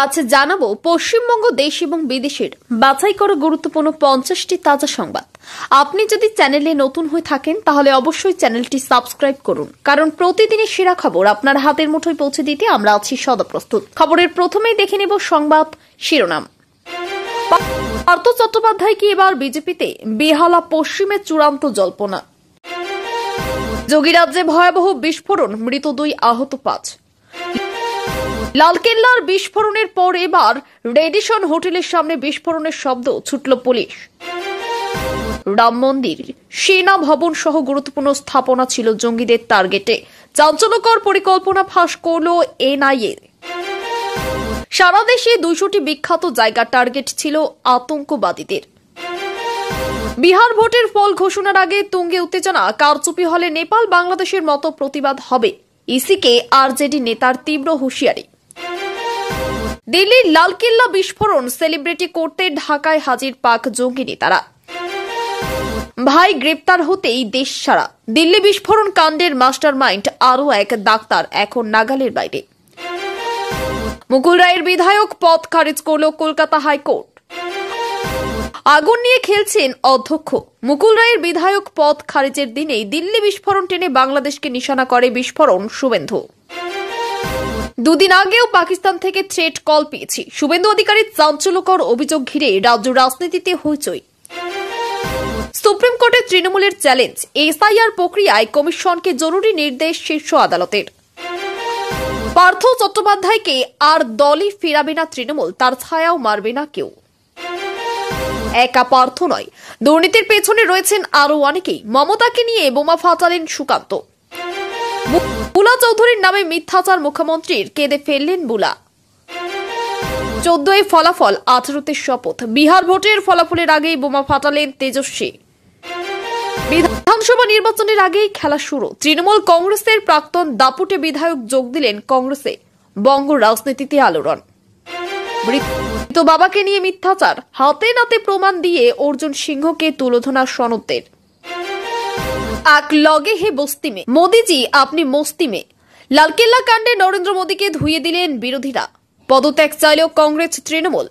আজ জানাবো পশ্চিমবঙ্গ দেশ এবং বিদেশের বাছাই করা গুরুত্বপূর্ণ 50টি তাজা সংবাদ। আপনি যদি চ্যানেলে নতুন হয়ে থাকেন তাহলে অবশ্যই চ্যানেলটি সাবস্ক্রাইব করুন, কারণ প্রতিদিনের সেরা খবর আপনার হাতের মুঠোয় পৌঁছে দিতে আমরা আছি সদা প্রস্তুত। খবরের প্রথমেই দেখে নেব সংবাদ শিরোনাম। পার্থ চট্টোপাধ্যায় কি এবার বিজেপিতে? বেহালা পশ্চিমে চূড়ান্ত জল্পনা। যোগীরাজ্যে ভয়াবহ বিস্ফোরণ, মৃত 2, আহত 5। লালকেল্লার বিস্ফোরণের পর এবার রেডিসন হোটেলের সামনে বিস্ফোরণের শব্দ, ছুটল পুলিশ। রাম মন্দির, সেনা ভবন সহ গুরুত্বপূর্ণ স্থাপনা ছিল জঙ্গিদের টার্গেটে। চাঞ্চল্যকর পরিকল্পনা ফাঁস করল এনআইএ। সারা দেশে 200টি বিখ্যাত জায়গা টার্গেট ছিল আতঙ্কবাদীদের। বিহার ভোটের ফল ঘোষণার আগে তুঙ্গে উত্তেজনা, কারচুপি হলে নেপাল বাংলাদেশের মতো প্রতিবাদ হবে। ইসিকে আরজেডি নেতার তীব্র হুঁশিয়ারি। দিল্লির লালকেল্লা বিস্ফোরণ সেলিব্রিটি করতে ঢাকায় হাজির পাক জঙ্গি নেতারা। ভাই গ্রেপ্তার হতেই দেশ ছাড়া। দিল্লি বিস্ফোরণ কাণ্ডের মাস্টার মাইন্ড আরও এক ডাক্তার এখন নাগালের বাইরে। মুকুল রায়ের বিধায়ক পদ খারিজ করল কলকাতা হাইকোর্ট। আগুন নিয়ে খেলছেন অধ্যক্ষ। মুকুল রায়ের বিধায়ক পদ খারিজের দিনেই দিল্লি বিস্ফোরণ টেনে বাংলাদেশকে নিশানা করে বিস্ফোরণ শুভেন্দু। দুদিন আগেও পাকিস্তান থেকে থ্রেট কল পেয়েছি। শুভেন্দু অধিকারীর চাঞ্চল্যকর অভিযোগ ঘিরে রাজ্য রাজনীতিতে হইচই। সুপ্রিম কোর্টে তৃণমূলের চ্যালেঞ্জ, এসআইআর প্রক্রিয়ায় কমিশনকে জরুরি নির্দেশ শীর্ষ আদালতের। পার্থ চট্টোপাধ্যায়কে আর দলে ফেরাবে না তৃণমূল, তার ছায়াও মারবে না কেউ। একা পার্থ নয়, দুর্নীতির পেছনে রয়েছেন আরো অনেকেই। মমতাকে নিয়ে বোমা ফাটালেন সুকান্ত। বুলা চৌধুরীর নামে মিথ্যাচার, মুখ্যমন্ত্রীর কেঁদে ফেললেন বুলা। 14 ফলাফল, 18তে শপথ। বিহার ভোটের ফলাফলের আগেই বোমা ফাটালেন তেজস্বী। বিধানসভা নির্বাচনের আগেই খেলা শুরু। তৃণমূল কংগ্রেসের প্রাক্তন দাপুটে বিধায়ক যোগ দিলেন কংগ্রেসে। বঙ্গ রাজনীতিতে আলোড়ন। মৃত বাবাকে নিয়ে মিথ্যাচার, হাতে নাতে প্রমাণ দিয়ে অর্জুন সিংহকে তুলোধনা সনদের। এক লগে হে বস্তি মে, মোদিজি আপনি মস্তি মে। লালকেল্লা কাণ্ডে নরেন্দ্র মোদীকে ধুয়ে দিলেন বিরোধীরা। পদত্যাগ চাইলেও কংগ্রেস তৃণমূল।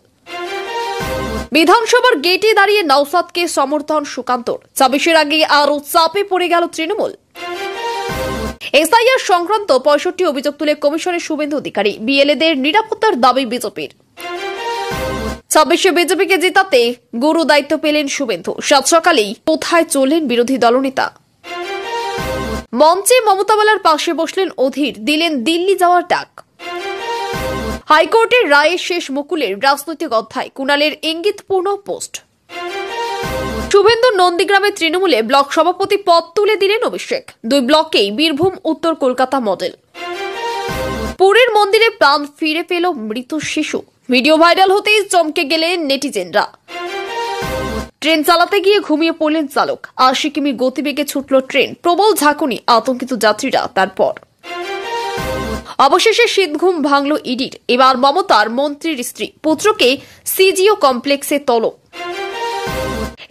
বিধানসভার গেটে দাঁড়িয়ে নওশাদকে সমর্থন সুকান্তর। 26-এর আগে আরও চাপে পড়ে গেল তৃণমূল। এসআইআর সংক্রান্ত 65 অভিযোগ তুলে কমিশনের শুভেন্দু অধিকারী। বিএলএদের নিরাপত্তার দাবি বিজেপির। 26-এ বিজেপিকে জেতাতে গুরু দায়িত্ব পেলেন শুভেন্দু। সাত সকালেই কোথায় চললেন বিরোধী দলনেতা। মঞ্চে মমতা বালার পাশে বসলেন অধীর, দিলেন দিল্লি যাওয়ার ডাক। হাইকোর্টের রায়ে শেষ মুকুলের রাজনৈতিক অধ্যায়, কুণালের ইঙ্গিতপূর্ণ পোস্ট। শুভেন্দু নন্দীগ্রামে তৃণমূলে ব্লক সভাপতি পদ তুলে দিলেন অভিষেক। 2 ব্লকেই বীরভূম, উত্তর কলকাতা মডেল। পুরীর মন্দিরে প্রাণ ফিরে পেল মৃত শিশু। ভিডিও ভাইরাল হতেই চমকে গেলেন নেটিজেনরা। ট্রেন চালাতে গিয়ে ঘুমিয়ে পড়লেন চালক। 80 কিমি গতিবেগে ছুটল ট্রেন। প্রবল ঝাঁকুনি, আতঙ্কিত যাত্রীরা। তারপর অবশেষে শীতঘুম ভাঙল ইডির। এবার মমতার মন্ত্রীর স্ত্রী, পুত্রকে সিজিও কমপ্লেক্সে তলব।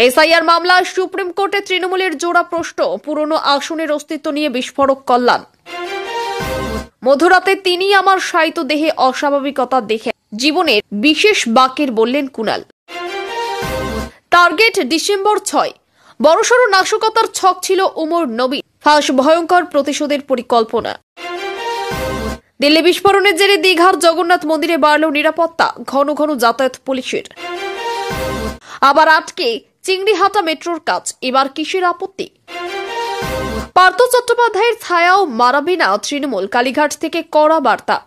এসআইআর মামলায় সুপ্রিম কোর্টে তৃণমূলের জোড়া প্রশ্ন, পুরনো আসনের অস্তিত্ব নিয়ে বিস্ফোরক কল্যাণ। মধ্যরাতে তিনি আমার শায়িত দেহে অস্বাভাবিকতা দেখে জীবনের বিশেষ বাকের বললেন কুণাল। Target December 6। বড়সড় নাশকতার ছক ছিল উমর নবীর। ফাঁস ভয়ঙ্কর প্রতিশোধের পরিকল্পনা। দিল্লি বিস্ফোরণের জেরে দীঘার জগন্নাথ মন্দিরে বাড়ল নিরাপত্তা। ঘন ঘন যাতায়াত পুলিশের। আবার আটকে চিংড়িহাটা মেট্রোর কাজ। এবার কিসের আপত্তি? পার্থ চট্টোপাধ্যায়ের ছায়াও মারাবে না তৃণমূল, কালীঘাট থেকে কড়া বার্তা।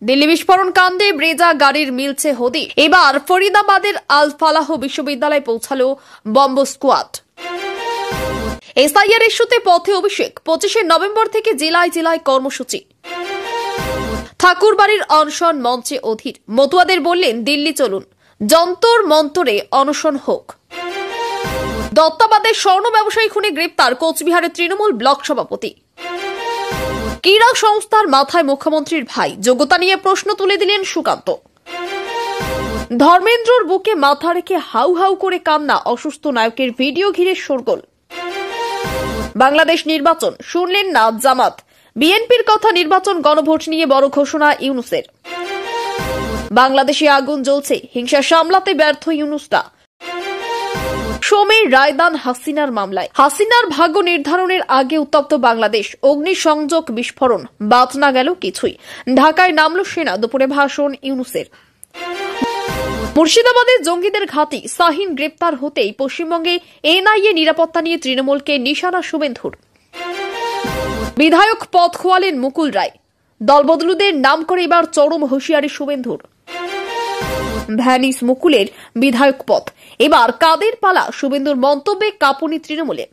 দিল্লি বিস্ফোরণ কাণ্ডে ব্রেজা গাড়ির মিলছে হদি। এবার ফরিদাবাদের আল ফালাহ বিশ্ববিদ্যালয়ে পৌঁছালো বম্ব স্কোয়াড। এসআইআর ইস্যুতে পথে অভিষেক। 25 নভেম্বর থেকে জেলায় জেলায় কর্মসূচি। ঠাকুরবাড়ির অনশন মঞ্চে অধীর। মতুয়াদের বললেন দিল্লি চলুন, যন্তর মন্তরে অনশন হোক। দত্তাবাদের স্বর্ণ ব্যবসায়ী খুনে গ্রেপ্তার কোচবিহারের তৃণমূল ব্লক সভাপতি। ক্রীড়া সংস্থার মাথায় মুখ্যমন্ত্রীর ভাই, যোগ্যতা নিয়ে প্রশ্ন তুলে দিলেন সুকান্ত। ধর্মেন্দ্রর বুকে মাথা রেখে হাউ হাউ করে কান্না, অসুস্থ নায়কের ভিডিও ঘিরে শোরগোল। বাংলাদেশ নির্বাচন শুনলেন না জামাত। বিএনপির কথা, নির্বাচন গণভোট নিয়ে বড় ঘোষণা ইউনূসের। বাংলাদেশে আগুন জ্বলছে, হিংসা সামলাতে ব্যর্থ ইউনূসরা। সোমের রায়দান হাসিনার মামলায়। হাসিনার ভাগ্য নির্ধারণের আগে উত্তপ্ত বাংলাদেশ। অগ্নিসংযোগ, বিস্ফোরণ, বাদ না গেল কিছুই। ঢাকায় নামল সেনা, দুপুরে ভাষণ ইউনূসের। মুর্শিদাবাদে জঙ্গিদের ঘাঁটি শাহীন গ্রেপ্তার হতেই পশ্চিমবঙ্গে এনআইএ নিরাপত্তা নিয়ে তৃণমূলকে নিশানা শুভেন্দুর। বিধায়ক পদ খোয়ালেন মুকুল রায়। দলবদলুদের নাম করে এবার চরম হুঁশিয়ারি শুভেন্দুর। ভ্যানিস মুকুলের বিধায়ক পদ, এবার কাদের পালা? শুভেন্দুর মন্তব্যে কাঁপুনি তৃণমূলে।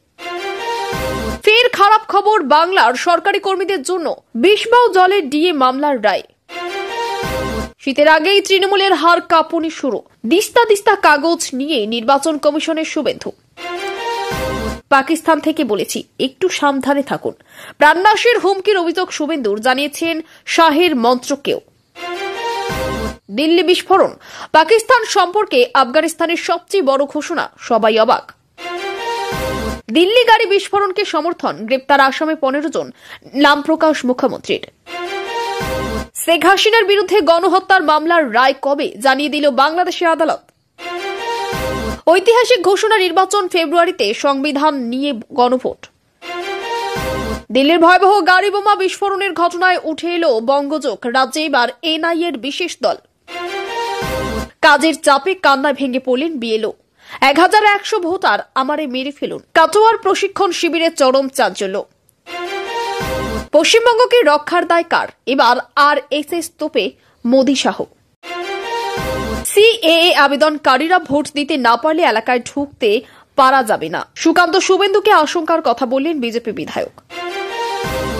ফের খারাপ খবর বাংলার সরকারি কর্মীদের জন্য, বিষবাউ জলের ডিএ মামলার রায়। শীতের আগেই তৃণমূলের হার কাঁপুনি শুরু। দিস্তা দিস্তা কাগজ নিয়ে নির্বাচন কমিশনের শুভেন্দু। পাকিস্তান থেকে বলেছি একটু সাবধানে থাকুন। প্রাণনাশের হুমকির অভিযোগ শুভেন্দুর, জানিয়েছেন শাহের মন্ত্রকেও। দিল্লি বিস্ফোরণ, পাকিস্তান সম্পর্কে আফগানিস্তানের সবচেয়ে বড় ঘোষণা, সবাই অবাক। দিল্লি গাড়ি বিস্ফোরণকে সমর্থন, গ্রেপ্তার আসামে 15 জন, নাম প্রকাশ মুখ্যমন্ত্রীর। শেখ হাসিনার বিরুদ্ধে গণহত্যার মামলার রায় কবে, জানিয়ে দিল বাংলাদেশের আদালত। ঐতিহাসিক ঘোষণা, নির্বাচন ফেব্রুয়ারিতে, সংবিধান নিয়ে গণভোট। দিল্লির ভয়াবহ গাড়ি বোমা বিস্ফোরণের ঘটনায় উঠে এলো বঙ্গযোগ, রাজ্যে এবার এনআইএর বিশেষ দল। কাজের চাপে কান্নায় ভেঙে পড়লেন বিএলও। 1100 ভোটার আমারে মেরে ফেলুন। কাটোয়ার প্রশিক্ষণ শিবিরে চরম চাঞ্চল্য। পশ্চিমবঙ্গকে রক্ষার দায় কার? এবার আরএসএস তোপে মোদি শাহ। সিএএ আবেদনকারীরা ভোট দিতে না পারলে এলাকায় ঢুকতে পারা যাবে না, সুকান্ত শুভেন্দুকে আশঙ্কার কথা বললেন বিজেপি বিধায়ক।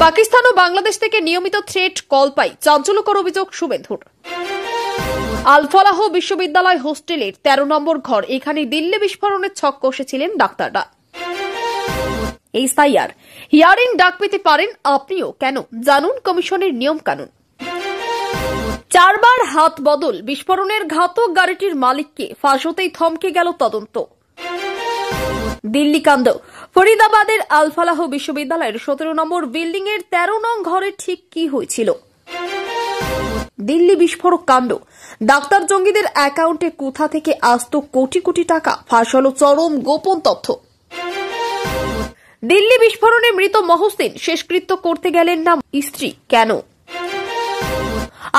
পাকিস্তান ও বাংলাদেশ থেকে নিয়মিত থ্রেট কল পাই, চাঞ্চল্যকর অভিযোগ শুভেন্দুর। আল-ফালাহ বিশ্ববিদ্যালয় হোস্টেলের 13 নম্বর ঘর, এখানে দিল্লি বিস্ফোরণের ছক কষেছিলেন ডাক্তাররা। এসআইআর হিয়ারিং ডাক পেতে পারেন আপনিও, কেন? জানুন কমিশনের নিয়ম কানুন। 4 বার হাত বদল, বিস্ফোরণের ঘাতক গাড়িটির মালিককে, ফাঁস হতেই থমকে গেল তদন্ত। দিল্লি কাণ্ড, ফরিদাবাদের আল-ফালাহ বিশ্ববিদ্যালয়ের 17 নম্বর বিল্ডিং এর 13 নং ঘরে ঠিক কি হয়েছিল? দিল্লি বিস্ফোরক কাণ্ড, ডাক্তার জঙ্গিদের অ্যাকাউন্টে কোথা থেকে আসতো কোটি কোটি টাকা, ফাঁস হল চরম গোপন তথ্য। দিল্লি বিস্ফোরণে মৃত মহসিন, শেষকৃত্য করতে গেলেন না স্ত্রী, কেন?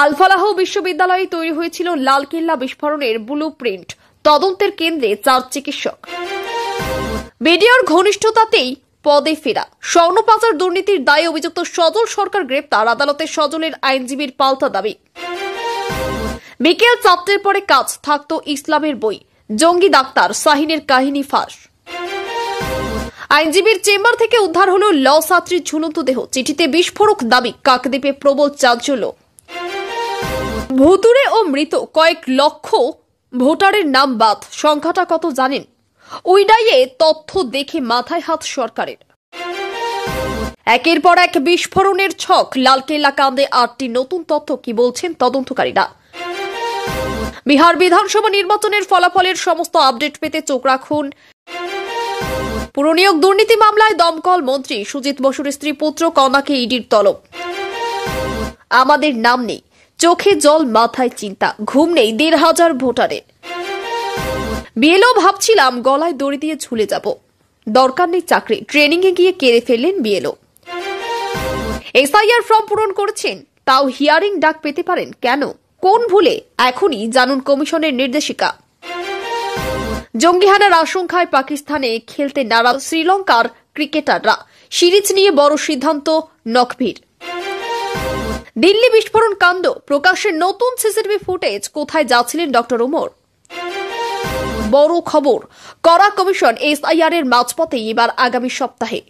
আল-ফালাহ বিশ্ববিদ্যালয়ে তৈরি হয়েছিল লালকেল্লা বিস্ফোরণের ব্লু প্রিন্ট, তদন্তের কেন্দ্রে 4 চিকিৎসক। বিডিআর ঘনিষ্ঠতাতেই পদে ফেরা। স্বর্ণ পাচার দুর্নীতির দায়ে অভিযুক্ত সজল সরকার গ্রেপ্তার, আদালতে সজলের আইনজীবীর পাল্টা দাবি। বিকেল 4টের পরে কাজ থাকত ইসলামের বই, জঙ্গি ডাক্তার শাহীনের কাহিনী ফাঁস। আইনজীবীর চেম্বার থেকে উদ্ধার হল ল ছাত্রীর ঝুলন্ত দেহ, চিঠিতে বিস্ফোরক দাবি, কাকদ্বীপে প্রবল চাঞ্চল্য। ভুতুড়ে ও মৃত কয়েক লক্ষ ভোটারের নাম বাদ, সংখ্যাটা কত জানেন? উইডাইয়ে তথ্য দেখে মাথায় হাত সরকারের। একের পর এক বিস্ফোরণের ছক, লালকেল্লা কাণ্ডে 8টি নতুন তথ্য, কি বলছেন তদন্তকারীরা? বিহার বিধানসভা নির্বাচনের ফলাফলের সমস্ত আপডেট পেতে চোখ রাখুন। পুরনিয়োগ দুর্নীতি মামলায় দমকল মন্ত্রী সুজিত বসুর স্ত্রী পুত্র কন্যাকে ইডির তলব। আমাদের নাম নেই, চোখে জল, মাথায় চিন্তা, ঘুম নেই 1,500 ভোটারের। বিএলও ভাবছিলাম গলায় দড়ি দিয়ে ঝুলে যাব, দরকার নেই চাকরি, ট্রেনিং এ গিয়ে কেড়ে ফেললেন বিএলও। এসআইআর ফর্ম পূরণ করছেন, তাও হিয়ারিং ডাক পেতে পারেন, কেন? কোন ভুলে? এখনই জানুন কমিশনের নির্দেশিকা। জঙ্গি হানার আশঙ্কায় পাকিস্তানে খেলতে নারাজ শ্রীলঙ্কার ক্রিকেটাররা, সিরিজ নিয়ে বড় সিদ্ধান্ত নকভির। দিল্লি বিস্ফোরণ কাণ্ড, প্রকাশের নতুন সিসিটিভি ফুটেজ, কোথায় যাচ্ছিলেন ডক্টর ওমর? বড় খবর, কড়া কমিশন এসআইআর এর মাঝপথে, এবার আগামী সপ্তাহে।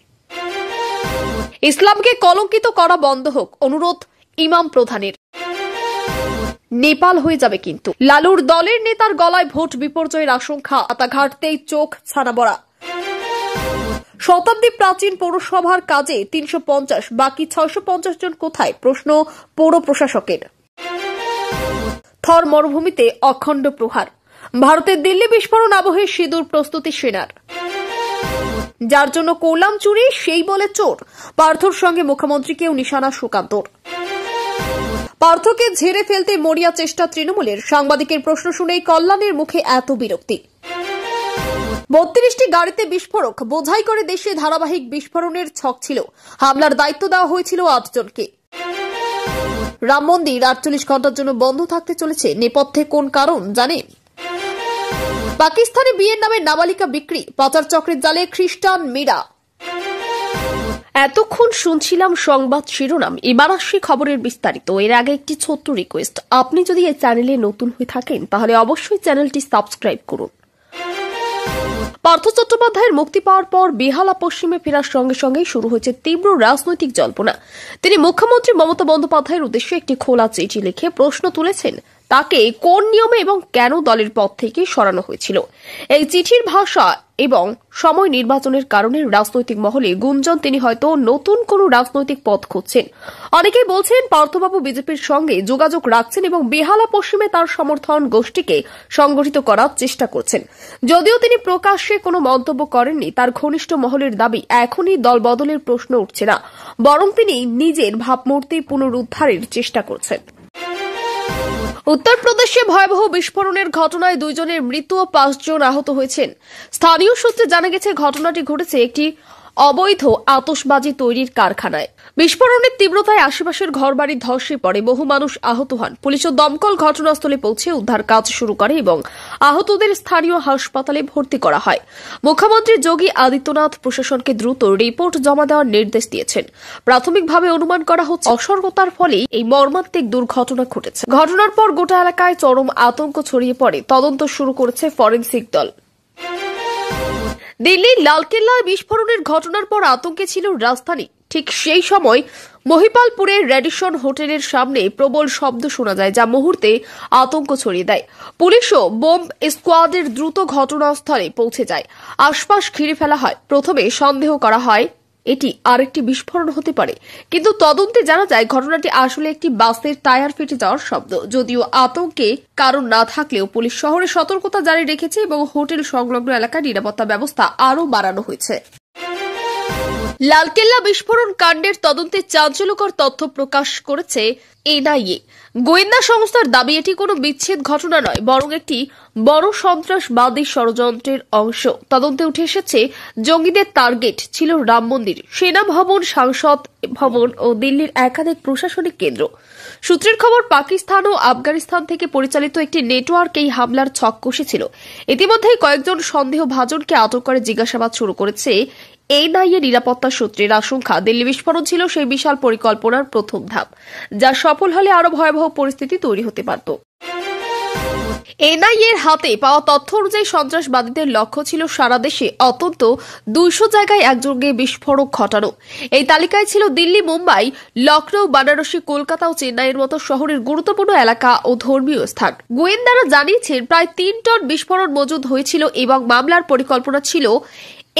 ইসলামকে কলঙ্কিত করা বন্ধ হোক, অনুরোধ ইমাম প্রধানের। নেপাল হয়ে যাবে কিন্তু। লালুর দলের নেতার গলায় ভোট বিপর্যয়ের আশঙ্কা, আতা ঘাটতেই চোখ ছানাবড়া। শতাব্দী প্রাচীন পৌরসভার কাজে 350, বাকি 650 জন কোথায়? প্রশ্ন পৌর প্রশাসকের। থর মরুভূমিতে অখণ্ড প্রহার, ভারতের দিল্লি বিস্ফোরণ আবহে সিঁদুর প্রস্তুতি সেনার। যার জন্য করলাম চুরি সেই বলে চোর, পার্থর সঙ্গে মুখ্যমন্ত্রীকেও নিশানা সুকান্তর। পার্থকে ঝেড়ে ফেলতে মরিয়া চেষ্টা তৃণমূলের। সাংবাদিকের প্রশ্ন শুনেই কল্যাণের মুখে এত বিরক্তি। 32টি গাড়িতে বিস্ফোরক বোঝাই করে দেশে ধারাবাহিক বিস্ফোরণের ছক ছিল। হামলার দায়িত্ব দেওয়া হয়েছিল 8 জনকে। রাম মন্দির 48 ঘন্টার জন্য বন্ধ থাকতে চলেছে। নেপথ্যে কোন কারণ জানেন? পাকিস্তানে বিয়ের নামে নাবালিকা বিক্রি, পাচার চক্রের জালে খ্রিস্টান মীরা। এতক্ষণ শুনছিলাম সংবাদ শিরোনাম, এবার আসছে খবরের বিস্তারিত। এর আগে একটি ছোট্ট রিকোয়েস্ট, আপনি যদি এই চ্যানেলে নতুন হয়ে থাকেন তাহলে অবশ্যই চ্যানেলটি সাবস্ক্রাইব করুন। পার্থ চট্টোপাধ্যায়ের মুক্তি পাওয়ার পর বেহালা পশ্চিমে ফেরার সঙ্গে সঙ্গেই শুরু হয়েছে তীব্র রাজনৈতিক জল্পনা। তিনি মুখ্যমন্ত্রী মমতা বন্দ্যোপাধ্যায়ের উদ্দেশ্যে একটি খোলা চিঠি লিখে প্রশ্ন তুলেছেন, তাকে কোন নিয়মে এবং কেন দলের পদ থেকে সরানো হয়েছিল। এই চিঠির ভাষা এবং সময় নির্বাচনের কারণে রাজনৈতিক মহলে গুঞ্জন তিনি হয়তো নতুন কোন রাজনৈতিক পথ খুঁজছেন। অনেকেই বলছেন পার্থবাবু বিজেপির সঙ্গে যোগাযোগ রাখছেন এবং বেহালা পশ্চিমে তার সমর্থন গোষ্ঠীকে সংগঠিত করার চেষ্টা করছেন। যদিও তিনি প্রকাশ্যে কোনো মন্তব্য করেননি, তার ঘনিষ্ঠ মহলের দাবি এখনই দল বদলের প্রশ্ন উঠছে না, বরং তিনি নিজের ভাবমূর্তি পুনরুদ্ধারের চেষ্টা করছেন। উত্তরপ্রদেশে ভয়াবহ বিস্ফোরণের ঘটনায় 2 জনের মৃত্যু ও 5 জন আহত হয়েছেন। স্থানীয় সূত্রে জানা গেছে ঘটনাটি ঘটেছে একটি অবৈধ আতশবাজি তৈরির কারখানায়। বিস্ফোরণের তীব্রতায় আশেপাশের ঘরবাড়ি ধসে পড়ে, বহু মানুষ আহত হন। পুলিশ ও দমকল ঘটনাস্থলে পৌঁছে উদ্ধার কাজ শুরু করে এবং আহতদের স্থানীয় হাসপাতালে ভর্তি করা হয়। মুখ্যমন্ত্রী যোগী আদিত্যনাথ প্রশাসনকে দ্রুত রিপোর্ট জমা দেওয়ার নির্দেশ দিয়েছেন। প্রাথমিকভাবে অনুমান করা হচ্ছে অসতর্কতার ফলেই এই মর্মান্তিক দুর্ঘটনা ঘটেছে। ঘটনার পর গোটা এলাকায় চরম আতঙ্ক ছড়িয়ে পড়ে। তদন্ত শুরু করেছে ফরেনসিক দল। দিল্লির লালকেল্লায় বিস্ফোরণের ঘটনার পর আতঙ্কে ছিল রাজধানী। ঠিক সেই সময় মহিপালপুরের রেডিসন হোটেলের সামনে প্রবল শব্দ শোনা যায়, যা মুহূর্তে আতঙ্ক ছড়িয়ে দেয়। পুলিশ ও বোম্ব স্কোয়াডের দ্রুত ঘটনাস্থলে পৌঁছে যায়। আশপাশ ঘিরে ফেলা হয়। প্রথমে সন্দেহ করা হয় এটি আরেকটি বিস্ফোরণ হতে পারে, কিন্তু তদন্তে জানা যায় ঘটনাটি আসলে একটি বাসের টায়ার ফেটে যাওয়ার শব্দ। যদিও আতঙ্কে কারণ না থাকলেও পুলিশ শহরে সতর্কতা জারি রেখেছে এবং হোটেল সংলগ্ন এলাকায় নিরাপত্তা ব্যবস্থা আরও বাড়ানো হয়েছে। লালকেল্লা বিস্ফোরণ কাণ্ডের তদন্তে চাঞ্চল্যকর তথ্য প্রকাশ করেছে এনআইএ। গোয়েন্দা সংস্থার দাবি এটি কোনো বিচ্ছেদ ঘটনা নয়, বরং একটি বড় সন্ত্রাসবাদী ষড়যন্ত্রের অংশ। তদন্তে উঠে এসেছে জঙ্গিদের টার্গেট ছিল রাম মন্দির, সেনা ভবন, সংসদ ভবন ও দিল্লির একাধিক প্রশাসনিক কেন্দ্র। সূত্রের খবর, পাকিস্তান ও আফগানিস্তান থেকে পরিচালিত একটি নেটওয়ার্ক এই হামলার ছক কষেছিল। ইতিমধ্যেই কয়েকজন সন্দেহভাজনকে আটক করে জিজ্ঞাসাবাদ শুরু করেছে এনআইএ। নিরাপত্তা সূত্রের আশঙ্কা দিল্লি বিস্ফোরণ ছিল সেই বিশাল পরিকল্পনার প্রথম ধাপ, যা সফল হলে আরো ভয়াবহ পরিস্থিতি তৈরি হতে পারত। এনআইএর হাতে পাওয়া তথ্য অনুযায়ী সন্ত্রাসবাদীদের লক্ষ্য ছিল সারা দেশে অন্তত 200 জায়গায় একযোগে বিস্ফোরক ঘটানো। এই তালিকায় ছিল দিল্লি, মুম্বাই, লখনৌ, বারাণসী, কলকাতা ও চেন্নাইয়ের মতো শহরের গুরুত্বপূর্ণ এলাকা ও ধর্মীয় স্থান। গোয়েন্দারা জানিয়েছেন প্রায় 3 টন বিস্ফোরণ মজুদ হয়েছিল এবং মামলার পরিকল্পনা ছিল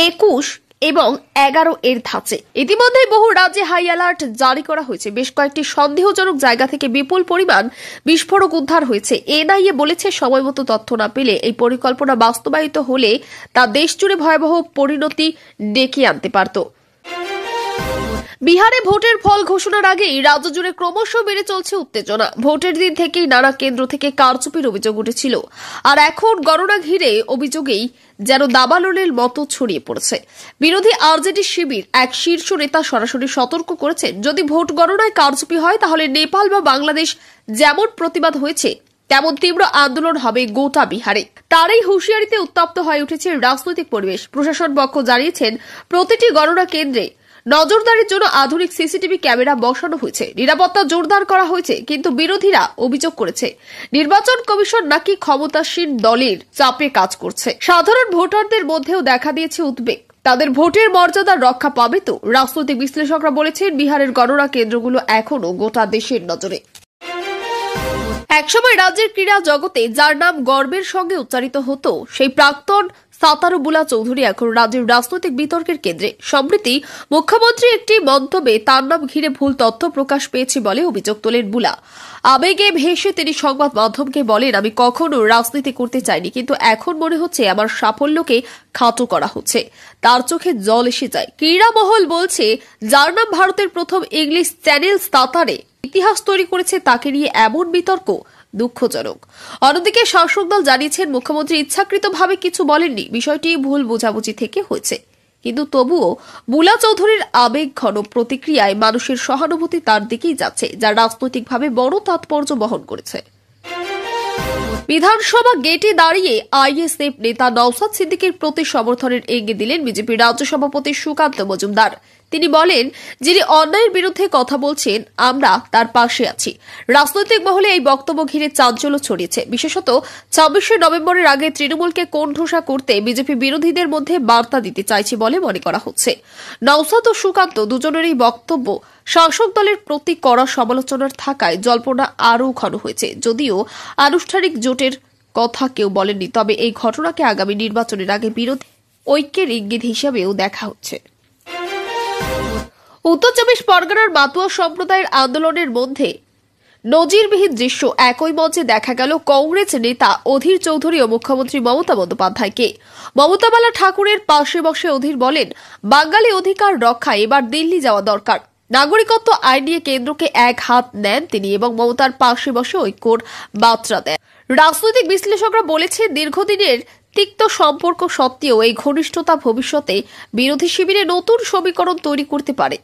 21 এবং 11 এর ধাঁচে। ইতিমধ্যে বহু রাজ্যে হাই অ্যালার্ট জারি করা হয়েছে। বেশ কয়েকটি সন্দেহজনক জায়গা থেকে বিপুল পরিমাণ বিস্ফোরক উদ্ধার হয়েছে। এনআইএ বলেছে সময়মতো তথ্য না পেলে এই পরিকল্পনা বাস্তবায়িত হলে তা দেশজুড়ে ভয়াবহ পরিণতি ডেকে আনতে পারত। বিহারে ভোটের ফল ঘোষণার আগেই রাজ্য জুড়ে ক্রমশ বেড়ে চলছে উত্তেজনা। ভোটের দিন থেকেই নানা কেন্দ্র থেকে কারচুপির অভিযোগ উঠেছিল, আর এখন গণনা ঘিরে অভিযোগেই যেন দাবানলের মতো ছড়িয়ে পড়েছে। বিরোধী আরজেডি শিবির এক শীর্ষ নেতা সরাসরি সতর্ক করেছেন, যদি ভোট গণনায় কারচুপি হয় তাহলে নেপাল বা বাংলাদেশ যেমন প্রতিবাদ হয়েছে তেমন তীব্র আন্দোলন হবে গোটা বিহারে। তার এই হুঁশিয়ারিতে উত্তপ্ত হয়ে উঠেছে রাজনৈতিক পরিবেশ। প্রশাসন পক্ষ জানিয়েছেন প্রতিটি গণনা কেন্দ্রে নজরদারির জন্য আধুনিক সিসিটিভি ক্যামেরা বসানো হয়েছে, নিরাপত্তা জোরদার করা হয়েছে। কিন্তু বিরোধীরা অভিযোগ করেছে নির্বাচন কমিশন নাকি ক্ষমতাসীন দলের চাপে কাজ করছে। সাধারণ ভোটারদের মধ্যেও দেখা দিয়েছে উদ্বেগ, তাদের ভোটের মর্যাদা রক্ষা পাবে তো। রাজনৈতিক বিশ্লেষকরা বলেছেন বিহারের গণনা কেন্দ্রগুলো এখনো গোটা দেশের নজরে। একসময় রাজ্যের ক্রীড়া জগতে যার নাম গর্বের সঙ্গে উচ্চারিত হতো, সেই প্রাক্তন সাতারু বুলা চৌধুরী এখন রাজ্যের রাজনৈতিক বিতর্কের কেন্দ্রে। সম্প্রতি মুখ্যমন্ত্রী একটি মন্তব্যে তার নাম ঘিরে ভুল তথ্য প্রকাশ পেয়েছে বলে অভিযোগ তোলেন বুলা। আবেগে ভেসে তিনি সংবাদ মাধ্যমকে বলেন, আমি কখনো রাজনীতি করতে চাইনি, কিন্তু এখন মনে হচ্ছে আমার সাফল্যকে খাটো করা হচ্ছে। তার চোখে জল এসে যায়। ক্রীড়া মহল বলছে, যার নাম ভারতের প্রথম ইংলিশ চ্যানেল সাতারে ইতিহাস তৈরি করেছে, তাকে নিয়ে এমন বিতর্ক দুঃখজনক। অন্যদিকে শাসক দল জানিয়েছেন, মুখ্যমন্ত্রী ইচ্ছাকৃতভাবে কিছু বলেননি, বিষয়টি ভুল বোঝাবুঝি থেকে হয়েছে। কিন্তু তবুও বুলা চৌধুরীর আবেগ ঘন প্রতিক্রিয়ায় মানুষের সহানুভূতি তার দিকেই যাচ্ছে, যা রাজনৈতিকভাবে বড় তাৎপর্য বহন করেছে। বিধানসভা গেটে দাঁড়িয়ে আইএসএফ নেতা নওশাদ সিদ্দিকীর প্রতি সমর্থনের ইঙ্গিত দিলেন বিজেপির রাজ্য সভাপতি সুকান্ত মজুমদার। তিনি বলেন, যিনি অন্যায়ের বিরুদ্ধে কথা বলছেন, আমরা তার পাশে আছি। রাজনৈতিক মহলে এই বক্তব্য ঘিরে চাঞ্চল্য ছড়িয়েছে। বিশেষত ২৬শে নভেম্বরের আগে তৃণমূলকে কোণঠাসা করতে বিজেপি বিরোধীদের মধ্যে বার্তা দিতে চাইছে বলে মনে করা হচ্ছে। নওশাদ ও সুকান্ত দুজনেরই বক্তব্য শাসক দলের প্রতি কড়া সমালোচনার থাকায় জল্পনা আরও ঘন হয়েছে। যদিও আনুষ্ঠানিক জোটের কথা কেউ বলেননি, তবে এই ঘটনাকে আগামী নির্বাচনের আগে বিরোধী ঐক্যের ইঙ্গিত হিসেবেও দেখা হচ্ছে। উত্তর ২৪ পরগনার মাতুয়া সম্প্রদায়ের আন্দোলনের মধ্যে নজিরবিহীন দৃশ্য একই মঞ্চে দেখা গেল কংগ্রেস নেতা অধীর চৌধুরী ও মুখ্যমন্ত্রী মমতা বন্দ্যোপাধ্যায়কে। মমতাবালা ঠাকুরের পাশে বসে অধীর বলেন, বাঙালি অধিকার রক্ষায় এবার দিল্লি যাওয়া দরকার। নাগরিকত্ব আইন নিয়ে কেন্দ্রকে এক হাত নেন তিনি এবং মমতার পাশে বসে ঐক্যর বার্তা দেন। রাজনৈতিক বিশ্লেষকরা বলেছেন, দীর্ঘদিনের তিক্ত সম্পর্ক সত্ত্বেও এই ঘনিষ্ঠতা ভবিষ্যতে বিরোধী শিবিরে নতুন সমীকরণ তৈরি করতে পারে।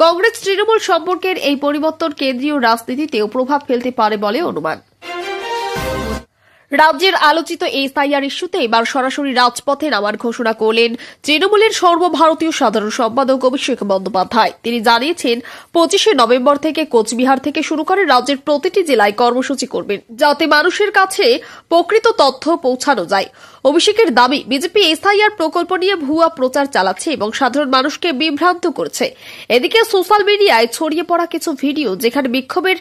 কংগ্রেস তৃণমূল সম্পর্কের এই পরিবর্তন কেন্দ্রীয় রাজনীতিতেও প্রভাব ফেলতে পারে বলে অনুমান। রাজ্যের আলোচিত এসআইআর ইস্যুতে এবার সরাসরি রাজপথে নামার ঘোষণা করলেন তৃণমূলের সর্বভারতীয় সাধারণ সম্পাদক অভিষেক বন্দ্যোপাধ্যায়। তিনি জানিয়েছেন, ২৫শে নভেম্বর থেকে কোচবিহার থেকে শুরু করে রাজ্যের প্রতিটি জেলায় কর্মসূচি করবেন, যাতে মানুষের কাছে প্রকৃত তথ্য পৌঁছানো যায়। অভিষেকের দাবি, বিজেপি এসআইআর প্রকল্প নিয়ে ভুয়া প্রচার চালাচ্ছে এবং সাধারণ মানুষকে বিভ্রান্ত করছে। এদিকে সোশ্যাল মিডিয়ায় ছড়িয়ে পড়া কিছু ভিডিও যেখানে বিক্ষোভের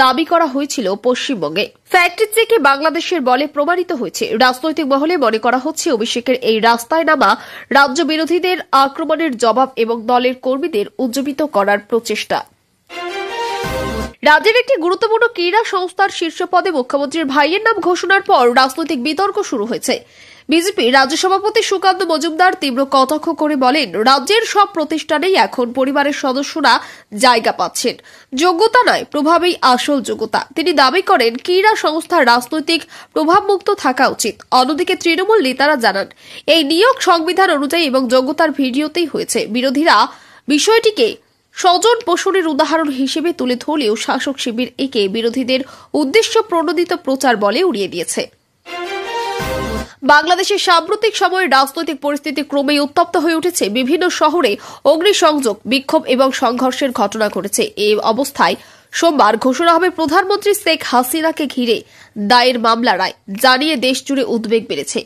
দাবি করা হয়েছিল পশ্চিমবঙ্গে, ফ্যাক্ট চেকে বাংলাদেশের বলে প্রমাণিত হয়েছে। রাজনৈতিক মহলে মনে করা হচ্ছে, অভিষেকের এই রাস্তায় নামা রাজ্য বিরোধীদের আক্রমণের জবাব এবং দলের কর্মীদের উজ্জীবিত করার প্রচেষ্টা। রাজ্যের একটি গুরুত্বপূর্ণ ক্রীড়া সংস্থার শীর্ষ পদে মুখ্যমন্ত্রীর ভাইয়ের নাম ঘোষণার পর রাজনৈতিক বিতর্ক শুরু হয়েছে। বিজেপি রাজ্য সভাপতি সুকান্ত মজুমদার তীব্র কটাক্ষ করে বলেন, রাজ্যের সব প্রতিষ্ঠানেই এখন পরিবারের সদস্যরা জায়গা পাচ্ছেন। যোগ্যতা নয়, প্রভাবেই আসল যোগ্যতা। তিনি দাবি করেন, ক্রীড়া সংস্থার রাজনৈতিক প্রভাবমুক্ত থাকা উচিত। অন্যদিকে তৃণমূল নেতারা জানান, এই নিয়োগ সংবিধান অনুযায়ী এবং যোগ্যতার ভিডিওতেই হয়েছে। বিরোধীরা বিষয়টিকে স্বজন পোষণের উদাহরণ হিসেবে তুলে ধরলেও শাসক শিবির একে বিরোধীদের উদ্দেশ্য প্রণোদিত প্রচার বলে উড়িয়ে দিয়েছে। বাংলাদেশের সাম্প্রতিক সময়ে রাজনৈতিক পরিস্থিতি ক্রমেই উত্তপ্ত হয়ে উঠেছে। বিভিন্ন শহরে অগ্নিসংযোগ, বিক্ষোভ এবং সংঘর্ষের ঘটনা ঘটেছে। এই অবস্থায় সোমবার ঘোষণা হবে প্রধানমন্ত্রী শেখ হাসিনাকে ঘিরে দায়ের মামলা রায়, জানিয়ে দেশ জুড়ে উদ্বেগ বেড়েছে।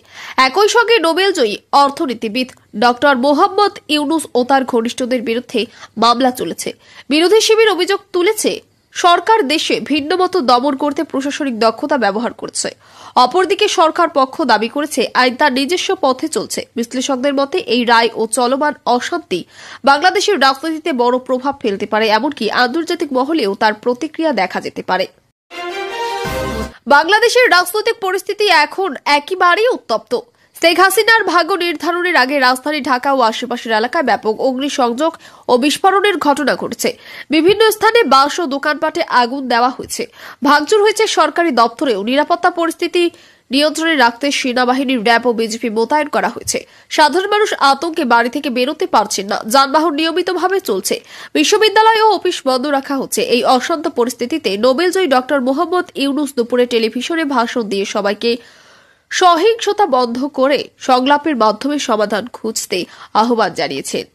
একই সঙ্গে নোবেলজয়ী অর্থনীতিবিদ ডক্টর মোহাম্মদ ইউনুস ও তার ঘনিষ্ঠদের বিরুদ্ধে মামলা চলেছে। বিরোধী শিবির অভিযোগ তুলেছে, সরকার দেশে ভিন্নমত দমন করতে প্রশাসনিক দক্ষতা ব্যবহার করছে। অপরদিকে সরকার পক্ষ দাবি করেছে, আইন তার নিজস্ব পথে চলছে। বিশ্লেষকদের মতে, এই রায় ও চলমান অশান্তি বাংলাদেশের রাজনীতিতে বড় প্রভাব ফেলতে পারে, এমনকি আন্তর্জাতিক মহলেও তার প্রতিক্রিয়া দেখা যেতে পারে। বাংলাদেশের রাজনৈতিক পরিস্থিতি এখন একেবারেই উত্তপ্ত। শেখ হাসিনার ভাগ্য নির্ধারণের আগে রাজধানী ঢাকা ও আশেপাশের এলাকায় ব্যাপক অগ্নিসংযোগ ও বিস্ফোরণের ঘটনা ঘটেছে। বিভিন্ন স্থানে বাস ও দোকানপাটে আগুন দেওয়া হয়েছে। ভাঙচুর হয়েছে সরকারি দপ্তরেও। নিরাপত্তা পরিস্থিতি নিয়ন্ত্রণে রাখতে সেনাবাহিনীর র্যাব ও বিজিপি মোতায়েন করা হয়েছে। সাধারণ মানুষ আতঙ্কে বাড়ি থেকে বেরোতে পারছেন না। যানবাহন নিয়মিতভাবে চলছে। বিশ্ববিদ্যালয় ও অফিস বন্ধ রাখা হচ্ছে। এই অশান্ত পরিস্থিতিতে নোবেলজয়ী ডক্টর মোহাম্মদ ইউনুস দুপুরে টেলিভিশনে ভাষণ দিয়ে সবাইকে সহিংসতা বন্ধ করে সংলাপের মাধ্যমে সমাধান খুঁজতে আহ্বান জানিয়েছেন।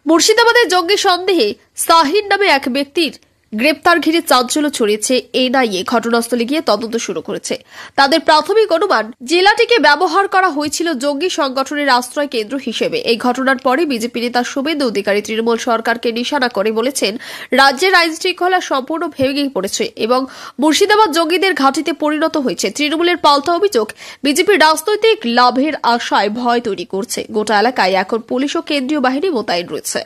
মুর্শিদাবাদের জঙ্গি সন্দেহে সাহিন নামে এক ব্যক্তির গ্রেপ্তার ঘিরে চাঞ্চল্য ছড়িয়েছে। এনআইএ ঘটনাস্থলে গিয়ে তদন্ত শুরু করেছে। তাদের প্রাথমিক অনুমান, জেলাটিকে ব্যবহার করা হয়েছিল জঙ্গি সংগঠনের আশ্রয় কেন্দ্র হিসেবে। এই ঘটনার পরে বিজেপি নেতা শুভেন্দু অধিকারী তৃণমূল সরকারকে নিশানা করে বলেছেন, রাজ্যের আইন শৃঙ্খলা সম্পূর্ণ ভেঙে পড়েছে এবং মুর্শিদাবাদ জঙ্গিদের ঘাঁটিতে পরিণত হয়েছে। তৃণমূলের পাল্টা অভিযোগ, বিজেপির রাজনৈতিক লাভের আশায় ভয় তৈরি করছে। গোটা এলাকায় এখন পুলিশ ও কেন্দ্রীয় বাহিনী মোতায়েন রয়েছে।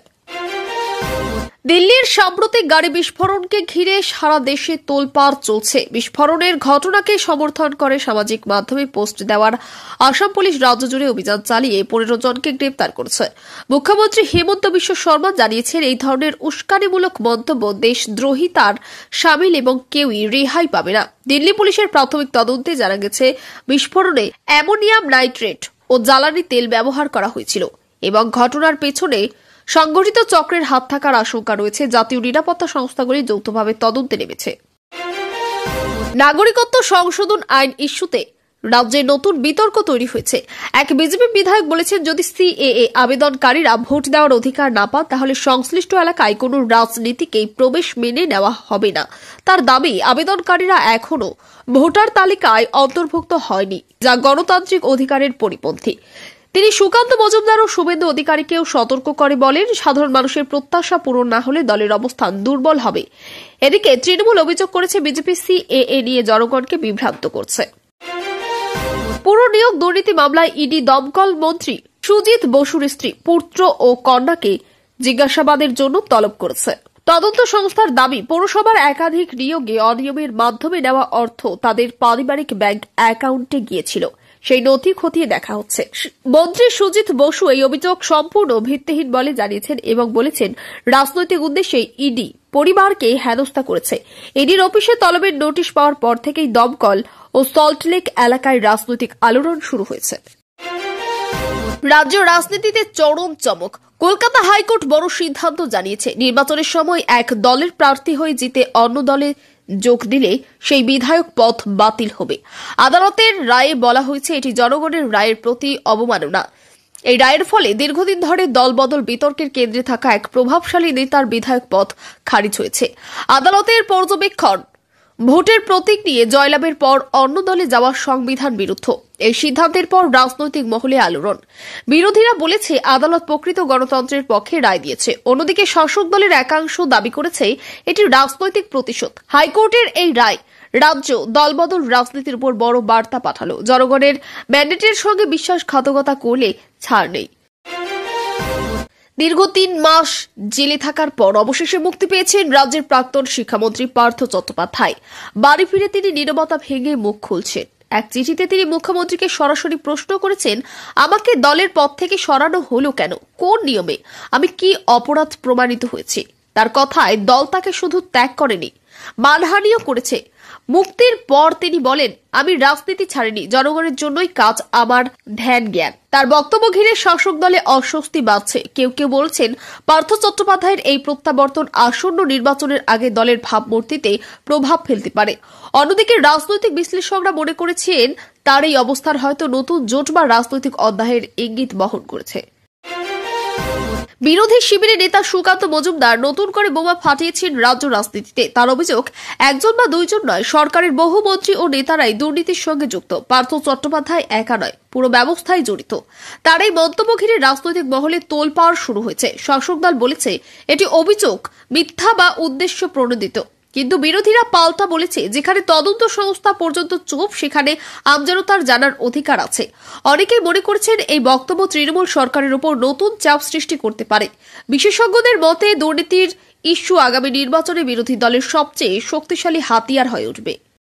দিল্লির সাম্প্রতিক গাড়ি বিস্ফোরণকে ঘিরে সারা দেশে তোলপাড় চলছে। বিস্ফোরণের ঘটনাকে সমর্থন করে সামাজিক মাধ্যমে পোস্ট দেওয়ার আসাম পুলিশ রাজ্য জুড়ে অভিযান চালিয়ে 15 জনকে গ্রেপ্তার করেছে। মুখ্যমন্ত্রী হেমন্ত বিশ্ব শর্মা জানিয়েছেন, এই ধরনের উস্কানিমূলক মন্তব্য দেশদ্রোহিতার শামিল এবং কেউই রেহাই পাবে না। দিল্লি পুলিশের প্রাথমিক তদন্তে জানা গেছে, বিস্ফোরণে অ্যামোনিয়াম নাইট্রেট ও জ্বালানি তেল ব্যবহার করা হয়েছিল এবং ঘটনার পেছনে সংগঠিত চক্রের হাত থাকার আশঙ্কা রয়েছে। জাতীয় নিরাপত্তা সংস্থাগুলি যৌথভাবে তদন্তে নেমেছে। নাগরিকত্ব সংশোধন আইন ইস্যুতে রাজ্যে নতুন বিতর্ক তৈরি হয়েছে। এক বিজেপি বিধায়ক বলেছেন, যদি সিএএ আবেদনকারীরা ভোট দেওয়ার অধিকার না পান, তাহলে সংশ্লিষ্ট এলাকায় কোনো রাজনীতিকেই প্রবেশ মেনে নেওয়া হবে না। তার দাবি, আবেদনকারীরা এখনও ভোটার তালিকায় অন্তর্ভুক্ত হয়নি, যা গণতান্ত্রিক অধিকারের পরিপন্থী। তিনি সুকান্ত মজুমদার ও শুভেন্দু অধিকারীকেও সতর্ক করে বলেন, সাধারণ মানুষের প্রত্যাশা পূরণ না হলে দলের অবস্থান দুর্বল হবে। এদিকে তৃণমূল অভিযোগ করেছে, বিজেপি সিএএ নিয়ে জনগণকে বিভ্রান্ত করছে। পুর নিয়োগ দুর্নীতি মামলায় ইডি দমকল মন্ত্রী সুজিত বসুর স্ত্রী, পুত্র ও কন্যাকে জিজ্ঞাসাবাদের জন্য তলব করেছে। তদন্ত সংস্থার দাবি, পৌরসভার একাধিক নিয়োগে অনিয়মের মাধ্যমে নেওয়া অর্থ তাদের পারিবারিক ব্যাংক অ্যাকাউন্টে গিয়েছিল। সেই নথি খতিয়ে দেখা হচ্ছে। মন্ত্রী সুজিত বসু এই অভিযোগ সম্পূর্ণ ভিত্তিহীন বলে জানিয়েছেন এবং বলেছেন, রাজনৈতিক উদ্দেশ্যে ইডি পরিবারকে হেনস্থা করেছে। ইডির অফিসে তলবের নোটিশ পাওয়ার পর থেকেই দমকল ও সল্টলেক এলাকায় রাজনৈতিক আলোড়ন শুরু হয়েছে। রাজ্য রাজনীতিতে চরম চমক। কলকাতা হাইকোর্ট বড় সিদ্ধান্ত জানিয়েছে, নির্বাচনের সময় এক দলের প্রার্থী হয়ে জিতে অন্য দলে যোগ দিলে সেই বিধায়ক পদ বাতিল হবে। আদালতের রায়ে বলা হয়েছে, এটি জনগণের রায়ের প্রতি অবমাননা। এই রায়ের ফলে দীর্ঘদিন ধরে দলবদল বিতর্কের কেন্দ্রে থাকা এক প্রভাবশালী নেতার বিধায়ক পদ খারিজ হয়েছে। আদালতের পর্যবেক্ষণ, ভোটের প্রতীক নিয়ে জয়লাভের পর অন্য দলে যাওয়া সংবিধান বিরুদ্ধ। এই সিদ্ধান্তের পর রাজনৈতিক মহলে আলোড়ন। বিরোধীরা বলেছে, আদালত প্রকৃত গণতন্ত্রের পক্ষে রায় দিয়েছে। অন্যদিকে শাসক দলের একাংশ দাবি করেছে, এটি রাজনৈতিক প্রতিশোধ। হাইকোর্টের এই রায় রাজ্য দলবদল রাজনীতির উপর বড় বার্তা পাঠালো। জনগণের ম্যান্ডেটের সঙ্গে বিশ্বাসঘাতকতা করলে ছাড় নেই। দীর্ঘ 3 মাস জেলে থাকার পর অবশেষে মুক্তি পেয়েছেন রাজ্যের প্রাক্তন শিক্ষামন্ত্রী পার্থ চট্টোপাধ্যায়। বাড়ি ফিরে তিনি নীরবতা ভেঙে মুখ খুলছেন। এক চিঠিতে তিনি মুখ্যমন্ত্রীকে সরাসরি প্রশ্ন করেছেন, আমাকে দলের পদ থেকে সরানো হলো কেন? কোন নিয়মে? আমি কি অপরাধ প্রমাণিত হয়েছে? তার কথায়, দল তাকে শুধু ত্যাগ করেনি, মানহানিও করেছে। মুক্তির পর তিনি বলেন, আমি রাজনীতি ছাড়িনি, জনগণের জন্যই কাজ আমার ধ্যান জ্ঞান। তার বক্তব্য ঘিরে শাসক দলে অস্বস্তি বাড়ছে। কেউ কেউ বলছেন, পার্থ চট্টোপাধ্যায়ের এই প্রত্যাবর্তন আসন্ন নির্বাচনের আগে দলের ভাবমূর্তিতে প্রভাব ফেলতে পারে। অন্যদিকে রাজনৈতিক বিশ্লেষকরা মনে করেছেন, তার এই অবস্থান হয়তো নতুন জোট বা রাজনৈতিক অধ্যায়ের ইঙ্গিত বহন করেছে। বিরোধী শিবিরের নেতা সুকান্ত মজুমদার নতুন করে বোমা ফাটিয়েছেন রাজ্য রাজনীতিতে। তার অভিযোগ, একজন বা দুইজন নয়, সরকারের বহু মন্ত্রী ও নেতারাই দুর্নীতির সঙ্গে যুক্ত। পার্থ চট্টোপাধ্যায় একা নয়, পুরো ব্যবস্থায় জড়িত। তার এই মন্তব্য ঘিরে রাজনৈতিক মহলে তোলপাড় শুরু হয়েছে। শাসক দল বলেছে, এটি অভিযোগ মিথ্যা বা উদ্দেশ্য প্রণোদিত। কিন্তু বিরোধীরা পাল্টা বলেছে, যেখানে তদন্ত সংস্থা পর্যন্ত চুপ, সেখানে আমজনতার জানার অধিকার আছে। অনেকেই মনে করছেন, এই বক্তব্য তৃণমূল সরকারের উপর নতুন চাপ সৃষ্টি করতে পারে। বিশেষজ্ঞদের মতে, দুর্নীতির ইস্যু আগামী নির্বাচনে বিরোধী দলের সবচেয়ে শক্তিশালী হাতিয়ার হয়ে উঠবে।